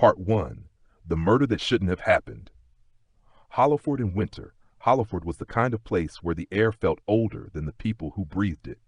Part 1. The Murder That Shouldn't Have Happened. Hollowford in winter. Hollowford was the kind of place where the air felt older than the people who breathed it.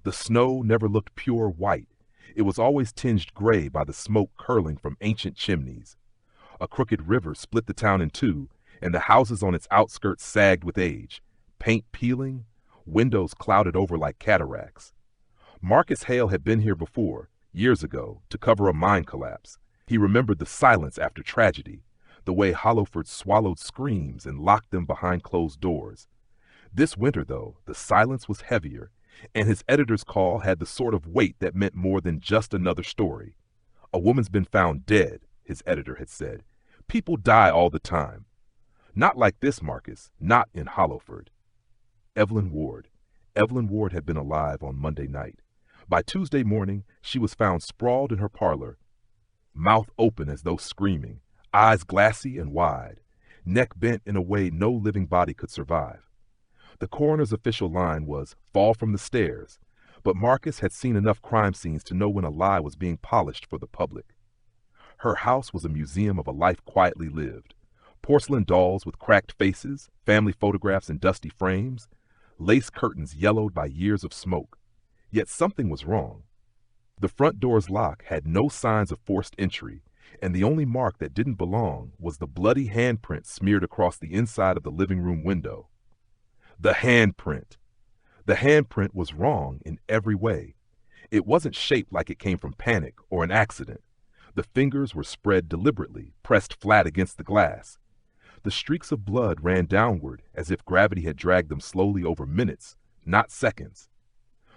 The snow never looked pure white. It was always tinged gray by the smoke curling from ancient chimneys. A crooked river split the town in two, and the houses on its outskirts sagged with age, paint peeling, windows clouded over like cataracts. Marcus Hale had been here before, years ago, to cover a mine collapse. He remembered the silence after tragedy, the way Hollowford swallowed screams and locked them behind closed doors. This winter, though, the silence was heavier, and his editor's call had the sort of weight that meant more than just another story. "A woman's been found dead," his editor had said. "People die all the time." "Not like this, Marcus, not in Hollowford." Evelyn Ward. Evelyn Ward had been alive on Monday night. By Tuesday morning, she was found sprawled in her parlor, mouth open as though screaming, eyes glassy and wide, neck bent in a way no living body could survive. The coroner's official line was, "Fall from the stairs," but Marcus had seen enough crime scenes to know when a lie was being polished for the public. Her house was a museum of a life quietly lived. Porcelain dolls with cracked faces, family photographs in dusty frames, lace curtains yellowed by years of smoke. Yet something was wrong. The front door's lock had no signs of forced entry, and the only mark that didn't belong was the bloody handprint smeared across the inside of the living room window. The handprint. The handprint was wrong in every way. It wasn't shaped like it came from panic or an accident. The fingers were spread deliberately, pressed flat against the glass. The streaks of blood ran downward as if gravity had dragged them slowly over minutes, not seconds.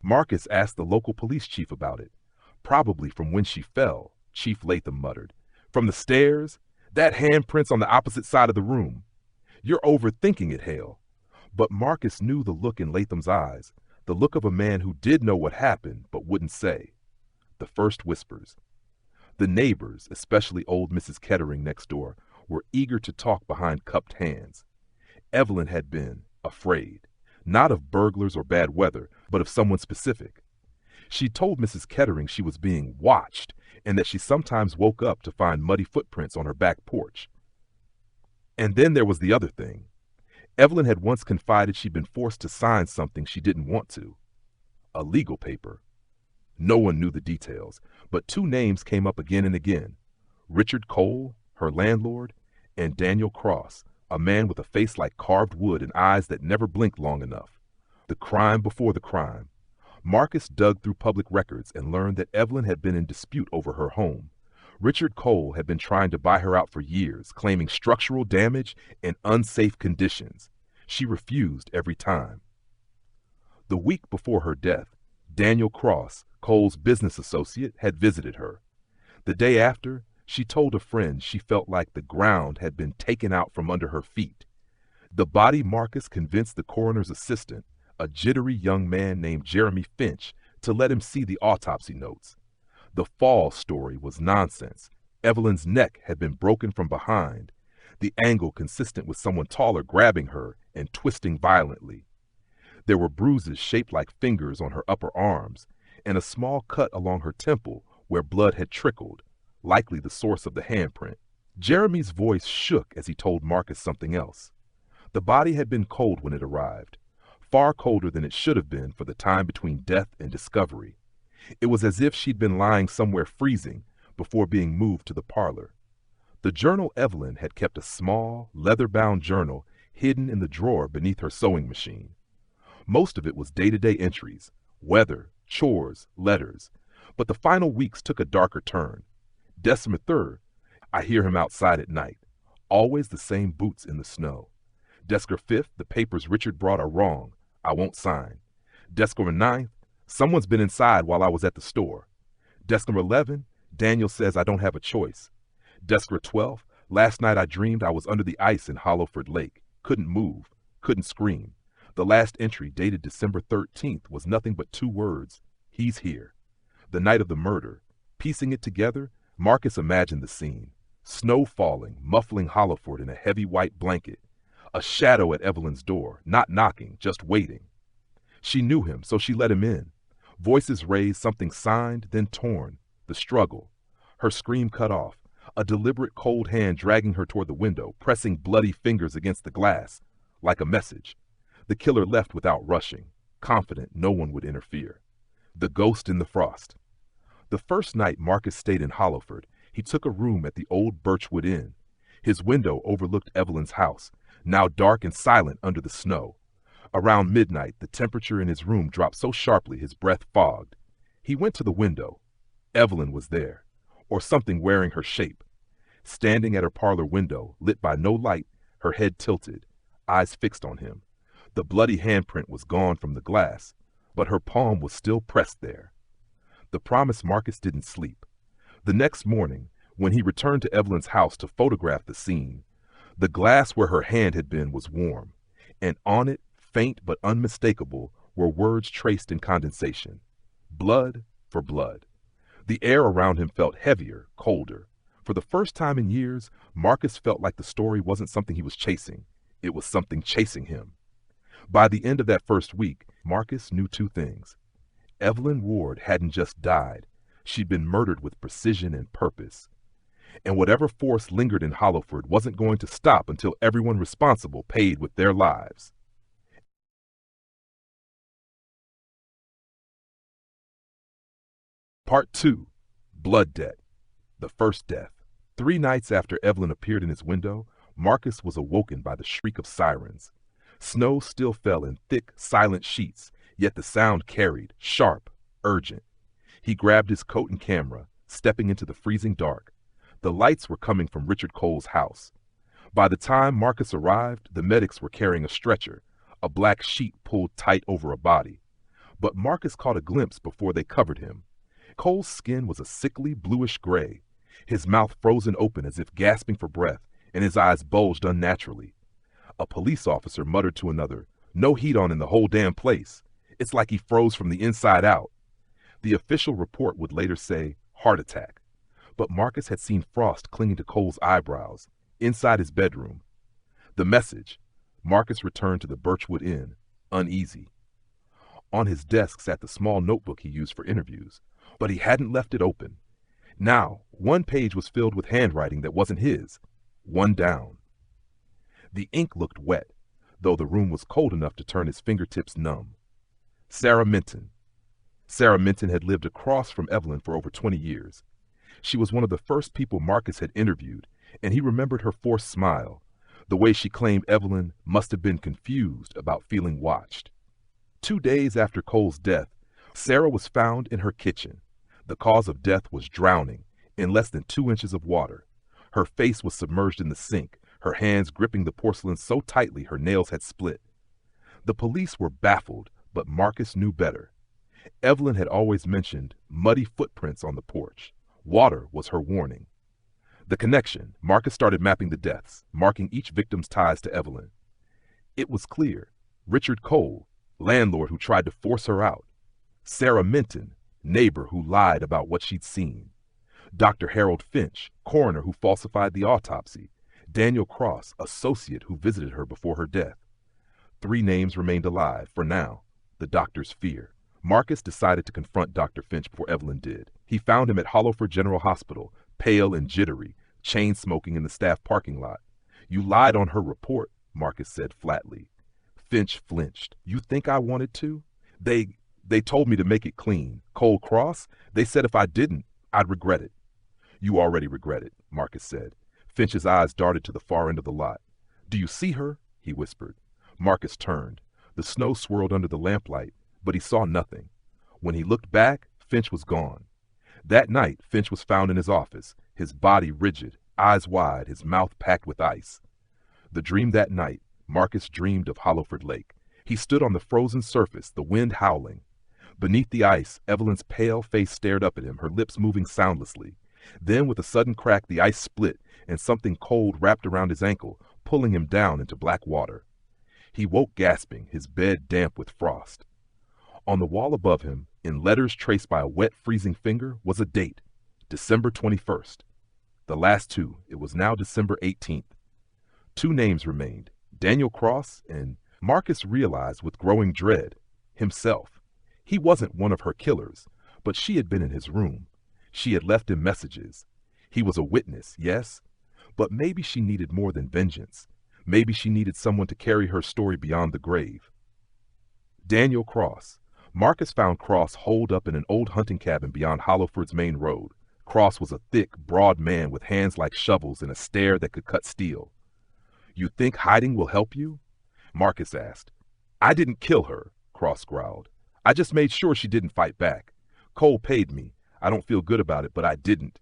Marcus asked the local police chief about it. "Probably from when she fell," Chief Latham muttered. "From the stairs? That handprint's on the opposite side of the room." "You're overthinking it, Hale." But Marcus knew the look in Latham's eyes, the look of a man who did know what happened but wouldn't say. The first whispers. The neighbors, especially old Mrs. Kettering next door, were eager to talk behind cupped hands. Evelyn had been afraid, not of burglars or bad weather, but of someone specific. She told Mrs. Kettering she was being watched and that she sometimes woke up to find muddy footprints on her back porch. And then there was the other thing. Evelyn had once confided she'd been forced to sign something she didn't want to. A legal paper. No one knew the details, but two names came up again and again. Richard Cole, her landlord, and Daniel Cross, a man with a face like carved wood and eyes that never blinked long enough. The crime before the crime. Marcus dug through public records and learned that Evelyn had been in dispute over her home. Richard Cole had been trying to buy her out for years, claiming structural damage and unsafe conditions. She refused every time. The week before her death, Daniel Cross, Cole's business associate, had visited her. The day after, she told a friend she felt like the ground had been taken out from under her feet. The body Marcus convinced the coroner's assistant, a jittery young man named Jeremy Finch, to let him see the autopsy notes. The fall story was nonsense. Evelyn's neck had been broken from behind, the angle consistent with someone taller grabbing her and twisting violently. There were bruises shaped like fingers on her upper arms, and a small cut along her temple where blood had trickled, likely the source of the handprint. Jeremy's voice shook as he told Marcus something else. The body had been cold when it arrived, far colder than it should have been for the time between death and discovery. It was as if she'd been lying somewhere freezing before being moved to the parlor. The journal Evelyn had kept a small, leather-bound journal hidden in the drawer beneath her sewing machine. Most of it was day-to-day entries, weather, chores, letters. But the final weeks took a darker turn. December 3rd, I hear him outside at night. Always the same boots in the snow. December 5th, the papers Richard brought are wrong. I won't sign. December 9th, someone's been inside while I was at the store. December 11th, Daniel says I don't have a choice. December 12th, last night I dreamed I was under the ice in Hollowford Lake. Couldn't move, couldn't scream. The last entry, dated December 13th, was nothing but two words. He's here. The night of the murder. Piecing it together, Marcus imagined the scene. Snow falling, muffling Hollowford in a heavy white blanket. A shadow at Evelyn's door, not knocking, just waiting. She knew him, so she let him in. Voices raised, something signed, then torn. The struggle. Her scream cut off. a deliberate cold hand dragging her toward the window, pressing bloody fingers against the glass, like a message. The killer left without rushing, confident no one would interfere. The ghost in the frost. The first night Marcus stayed in Hollowford, he took a room at the old Birchwood Inn. His window overlooked Evelyn's house, now dark and silent under the snow. Around midnight, the temperature in his room dropped so sharply his breath fogged. He went to the window. Evelyn was there, or something wearing her shape. Standing at her parlor window, lit by no light, her head tilted, eyes fixed on him. The bloody handprint was gone from the glass, but her palm was still pressed there. The promised Marcus didn't sleep. The next morning, when he returned to Evelyn's house to photograph the scene, the glass where her hand had been was warm, and on it, faint but unmistakable, were words traced in condensation. Blood for blood. The air around him felt heavier, colder. For the first time in years, Marcus felt like the story wasn't something he was chasing. It was something chasing him. By the end of that first week, Marcus knew two things. Evelyn Ward hadn't just died. She'd been murdered with precision and purpose. And whatever force lingered in Hollowford wasn't going to stop until everyone responsible paid with their lives. Part 2. Blood Debt. The first death. 3 nights after Evelyn appeared in his window, Marcus was awoken by the shriek of sirens. Snow still fell in thick, silent sheets, yet the sound carried, sharp, urgent. He grabbed his coat and camera, stepping into the freezing dark. The lights were coming from Richard Cole's house. By the time Marcus arrived, the medics were carrying a stretcher, a black sheet pulled tight over a body. But Marcus caught a glimpse before they covered him. Cole's skin was a sickly bluish gray, his mouth frozen open as if gasping for breath, and his eyes bulged unnaturally. A police officer muttered to another, "No heat on in the whole damn place. It's like he froze from the inside out." The official report would later say, heart attack. But Marcus had seen frost clinging to Cole's eyebrows, inside his bedroom. The message. Marcus returned to the Birchwood Inn, uneasy. On his desk sat the small notebook he used for interviews, but he hadn't left it open. Now, one page was filled with handwriting that wasn't his, one down. The ink looked wet, though the room was cold enough to turn his fingertips numb. Sarah Minton. Sarah Minton had lived across from Evelyn for over 20 years. She was one of the first people Marcus had interviewed, and he remembered her forced smile, the way she claimed Evelyn must have been confused about feeling watched. 2 days after Cole's death, Sarah was found in her kitchen. The cause of death was drowning, in less than 2 inches of water. Her face was submerged in the sink, her hands gripping the porcelain so tightly her nails had split. The police were baffled, but Marcus knew better. Evelyn had always mentioned muddy footprints on the porch. Water was her warning. The connection. Marcus started mapping the deaths, marking each victim's ties to Evelyn. It was clear. Richard Cole, landlord who tried to force her out. Sarah Minton, neighbor who lied about what she'd seen. Dr. Harold Finch, coroner who falsified the autopsy. Daniel Cross, associate who visited her before her death. 3 names remained alive, for now, the doctor's fear. Marcus decided to confront Dr. Finch before Evelyn did. He found him at Hollowford General Hospital, pale and jittery, chain smoking in the staff parking lot. "You lied on her report," Marcus said flatly. Finch flinched. "You think I wanted to? They told me to make it clean. Cold Cross? They said if I didn't, I'd regret it." "You already regret it," Marcus said. Finch's eyes darted to the far end of the lot. "Do you see her?" he whispered. Marcus turned. The snow swirled under the lamplight, but he saw nothing. When he looked back, Finch was gone. That night, Finch was found in his office, his body rigid, eyes wide, his mouth packed with ice. The dream that night, Marcus dreamed of Hollowford Lake. He stood on the frozen surface, the wind howling. Beneath the ice, Evelyn's pale face stared up at him, her lips moving soundlessly. Then, with a sudden crack, the ice split, and something cold wrapped around his ankle, pulling him down into black water. He woke gasping, his bed damp with frost. On the wall above him, in letters traced by a wet, freezing finger, was a date, December 21st. The last 2, it was now December 18th. 2 names remained, Daniel Cross and, Marcus realized with growing dread, himself. He wasn't one of her killers, but she had been in his room. She had left him messages. He was a witness, yes, but maybe she needed more than vengeance. Maybe she needed someone to carry her story beyond the grave. Daniel Cross. Marcus found Cross holed up in an old hunting cabin beyond Hollowford's main road. Cross was a thick, broad man with hands like shovels and a stare that could cut steel. "You think hiding will help you?" Marcus asked. "I didn't kill her," Cross growled. "I just made sure she didn't fight back. Cole paid me. I don't feel good about it, but I didn't."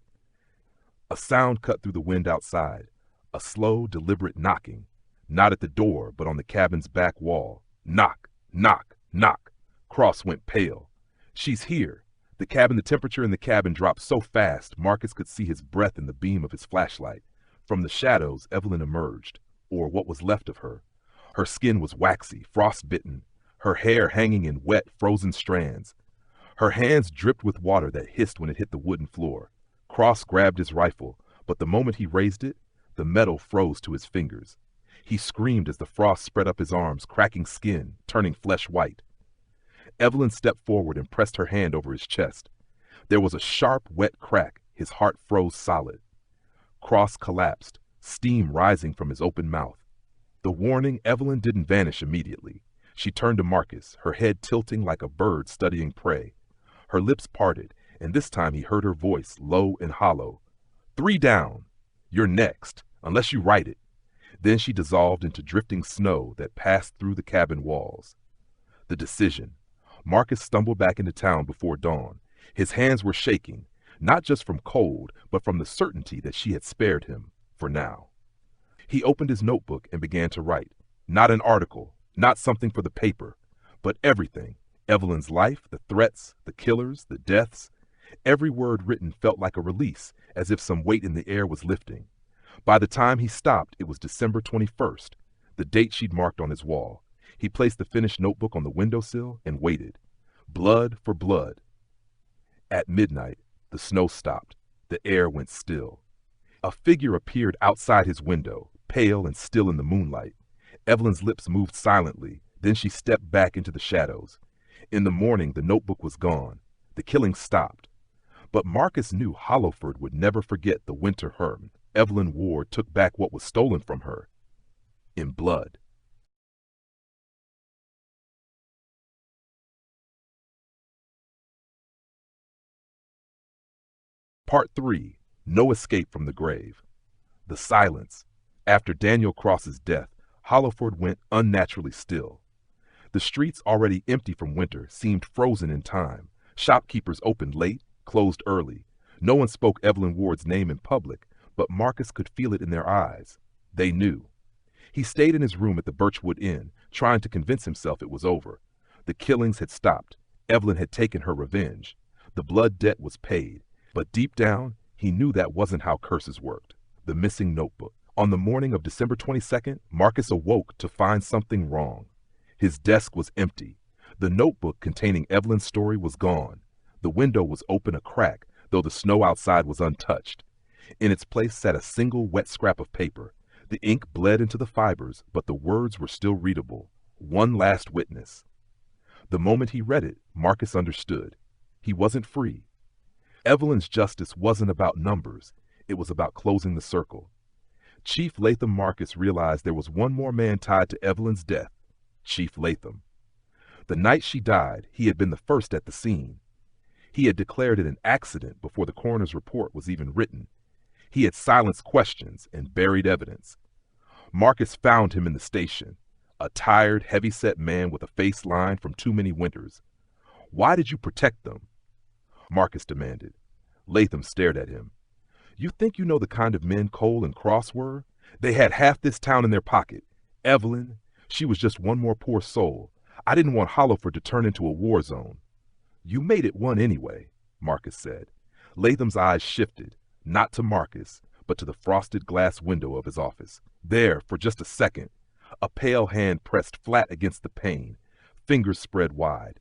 A sound cut through the wind outside. A slow, deliberate knocking. Not at the door, but on the cabin's back wall. Knock, knock, knock. Cross went pale. "She's here." The temperature in the cabin dropped so fast, Marcus could see his breath in the beam of his flashlight. From the shadows, Evelyn emerged, or what was left of her. Her skin was waxy, frostbitten, her hair hanging in wet, frozen strands. Her hands dripped with water that hissed when it hit the wooden floor. Cross grabbed his rifle, but the moment he raised it, the metal froze to his fingers. He screamed as the frost spread up his arms, cracking skin, turning flesh white. Evelyn stepped forward and pressed her hand over his chest. There was a sharp, wet crack. His heart froze solid. Cross collapsed, steam rising from his open mouth. The warning Evelyn didn't vanish immediately. She turned to Marcus, her head tilting like a bird studying prey. Her lips parted, and this time he heard her voice, low and hollow. "3 down. You're next, unless you write it." Then she dissolved into drifting snow that passed through the cabin walls. The decision. Marcus stumbled back into town before dawn. His hands were shaking, not just from cold, but from the certainty that she had spared him, for now. He opened his notebook and began to write. Not an article, not something for the paper, but everything. Evelyn's life, the threats, the killers, the deaths. Every word written felt like a release, as if some weight in the air was lifting. By the time he stopped, it was December 21st, the date she'd marked on his wall. He placed the finished notebook on the windowsill and waited. Blood for blood. At midnight, the snow stopped. The air went still. A figure appeared outside his window, pale and still in the moonlight. Evelyn's lips moved silently, then she stepped back into the shadows. In the morning, the notebook was gone. The killing stopped. But Marcus knew Hollowford would never forget the winter her, Evelyn Ward, took back what was stolen from her. In blood. Part 3. No Escape from the Grave. The silence. After Daniel Cross's death, Hollowford went unnaturally still. The streets, already empty from winter, seemed frozen in time. Shopkeepers opened late, closed early. No one spoke Evelyn Ward's name in public, but Marcus could feel it in their eyes. They knew. He stayed in his room at the Birchwood Inn, trying to convince himself it was over. The killings had stopped. Evelyn had taken her revenge. The blood debt was paid. But deep down, he knew that wasn't how curses worked. The missing notebook. On the morning of December 22nd, Marcus awoke to find something wrong. His desk was empty. The notebook containing Evelyn's story was gone. The window was open a crack, though the snow outside was untouched. In its place sat a single wet scrap of paper. The ink bled into the fibers, but the words were still readable. One last witness. The moment he read it, Marcus understood. He wasn't free. Evelyn's justice wasn't about numbers. It was about closing the circle. Chief Latham Marcus realized there was one more man tied to Evelyn's death. Chief Latham. The night she died, he had been the first at the scene. He had declared it an accident before the coroner's report was even written. He had silenced questions and buried evidence. Marcus found him in the station, a tired, heavy-set man with a face lined from too many winters. "Why did you protect them?" Marcus demanded. Latham stared at him. "You think you know the kind of men Cole and Cross were? They had half this town in their pocket. Evelyn, she was just one more poor soul. I didn't want Hollowford to turn into a war zone." "You made it one anyway," Marcus said. Latham's eyes shifted, not to Marcus, but to the frosted glass window of his office. There, for just a second, a pale hand pressed flat against the pane, fingers spread wide.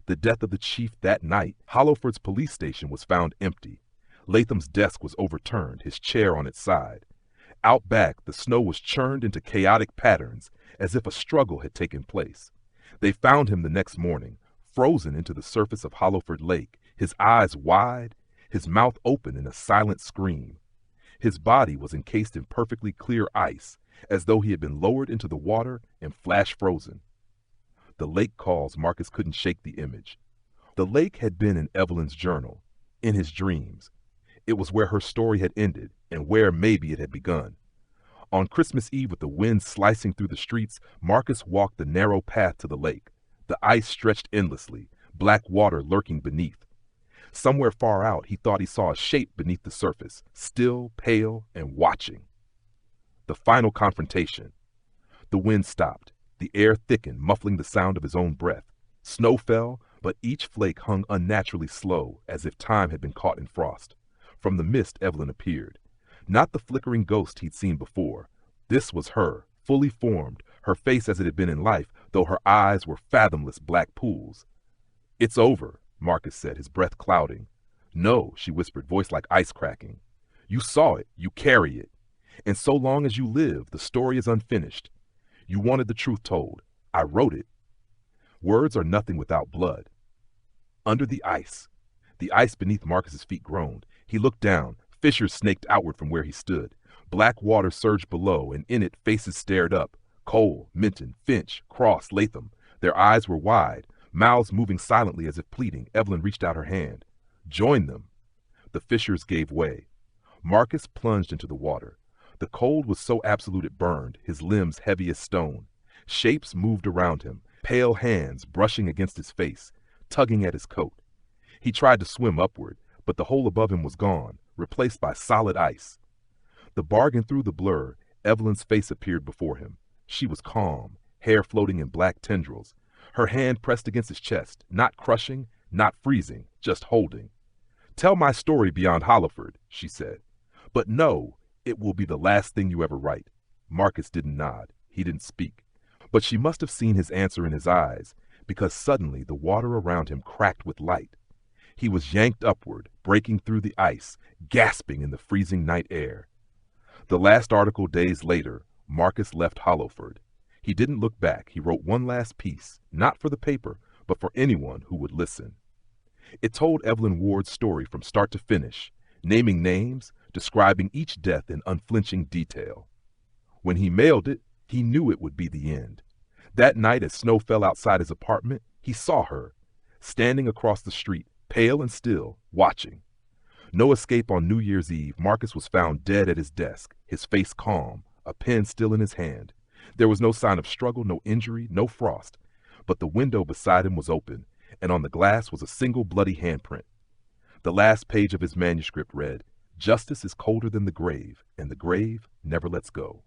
The death of the chief that night, Hollowford's police station was found empty. Latham's desk was overturned, his chair on its side. Out back, the snow was churned into chaotic patterns, as if a struggle had taken place. They found him the next morning, frozen into the surface of Hollowford Lake, his eyes wide, his mouth open in a silent scream. His body was encased in perfectly clear ice, as though he had been lowered into the water and flash frozen. The lake calls. Marcus couldn't shake the image. The lake had been in Evelyn's journal, in his dreams. It was where her story had ended and where maybe it had begun. On Christmas Eve, with the wind slicing through the streets, Marcus walked the narrow path to the lake. The ice stretched endlessly, black water lurking beneath. Somewhere far out, he thought he saw a shape beneath the surface, still, pale, and watching. The final confrontation. The wind stopped. The air thickened, muffling the sound of his own breath. Snow fell, but each flake hung unnaturally slow, as if time had been caught in frost. From the mist, Evelyn appeared. Not the flickering ghost he'd seen before. This was her, fully formed, her face as it had been in life, though her eyes were fathomless black pools. "It's over," Marcus said, his breath clouding. "No," she whispered, voice like ice cracking. "You saw it, you carry it. And so long as you live, the story is unfinished. You wanted the truth told. I wrote it. Words are nothing without blood." Under the ice beneath Marcus's feet groaned. He looked down. Fissures snaked outward from where he stood. Black water surged below, and in it faces stared up. Cole, Minton, Finch, Cross, Latham. Their eyes were wide, mouths moving silently as if pleading. Evelyn reached out her hand. "Join them." The fissures gave way. Marcus plunged into the water. The cold was so absolute it burned, his limbs heavy as stone. Shapes moved around him, pale hands brushing against his face, tugging at his coat. He tried to swim upward, but the hole above him was gone, replaced by solid ice. The bargain through the blur, Evelyn's face appeared before him. She was calm, hair floating in black tendrils. Her hand pressed against his chest, not crushing, not freezing, just holding. "Tell my story beyond Hollowford," she said. "But no, it will be the last thing you ever write." Marcus didn't nod. He didn't speak. But she must have seen his answer in his eyes, because suddenly the water around him cracked with light. He was yanked upward, breaking through the ice, gasping in the freezing night air. The last article days later, Marcus left Hollowford. He didn't look back. He wrote one last piece, not for the paper, but for anyone who would listen. It told Evelyn Ward's story from start to finish, naming names, describing each death in unflinching detail. When he mailed it, he knew it would be the end. That night, as snow fell outside his apartment, he saw her, standing across the street, pale and still, watching. No escape on New Year's Eve. Marcus was found dead at his desk, his face calm, a pen still in his hand. There was no sign of struggle, no injury, no frost. But the window beside him was open, and on the glass was a single bloody handprint. The last page of his manuscript read, "Justice is colder than the grave, and the grave never lets go."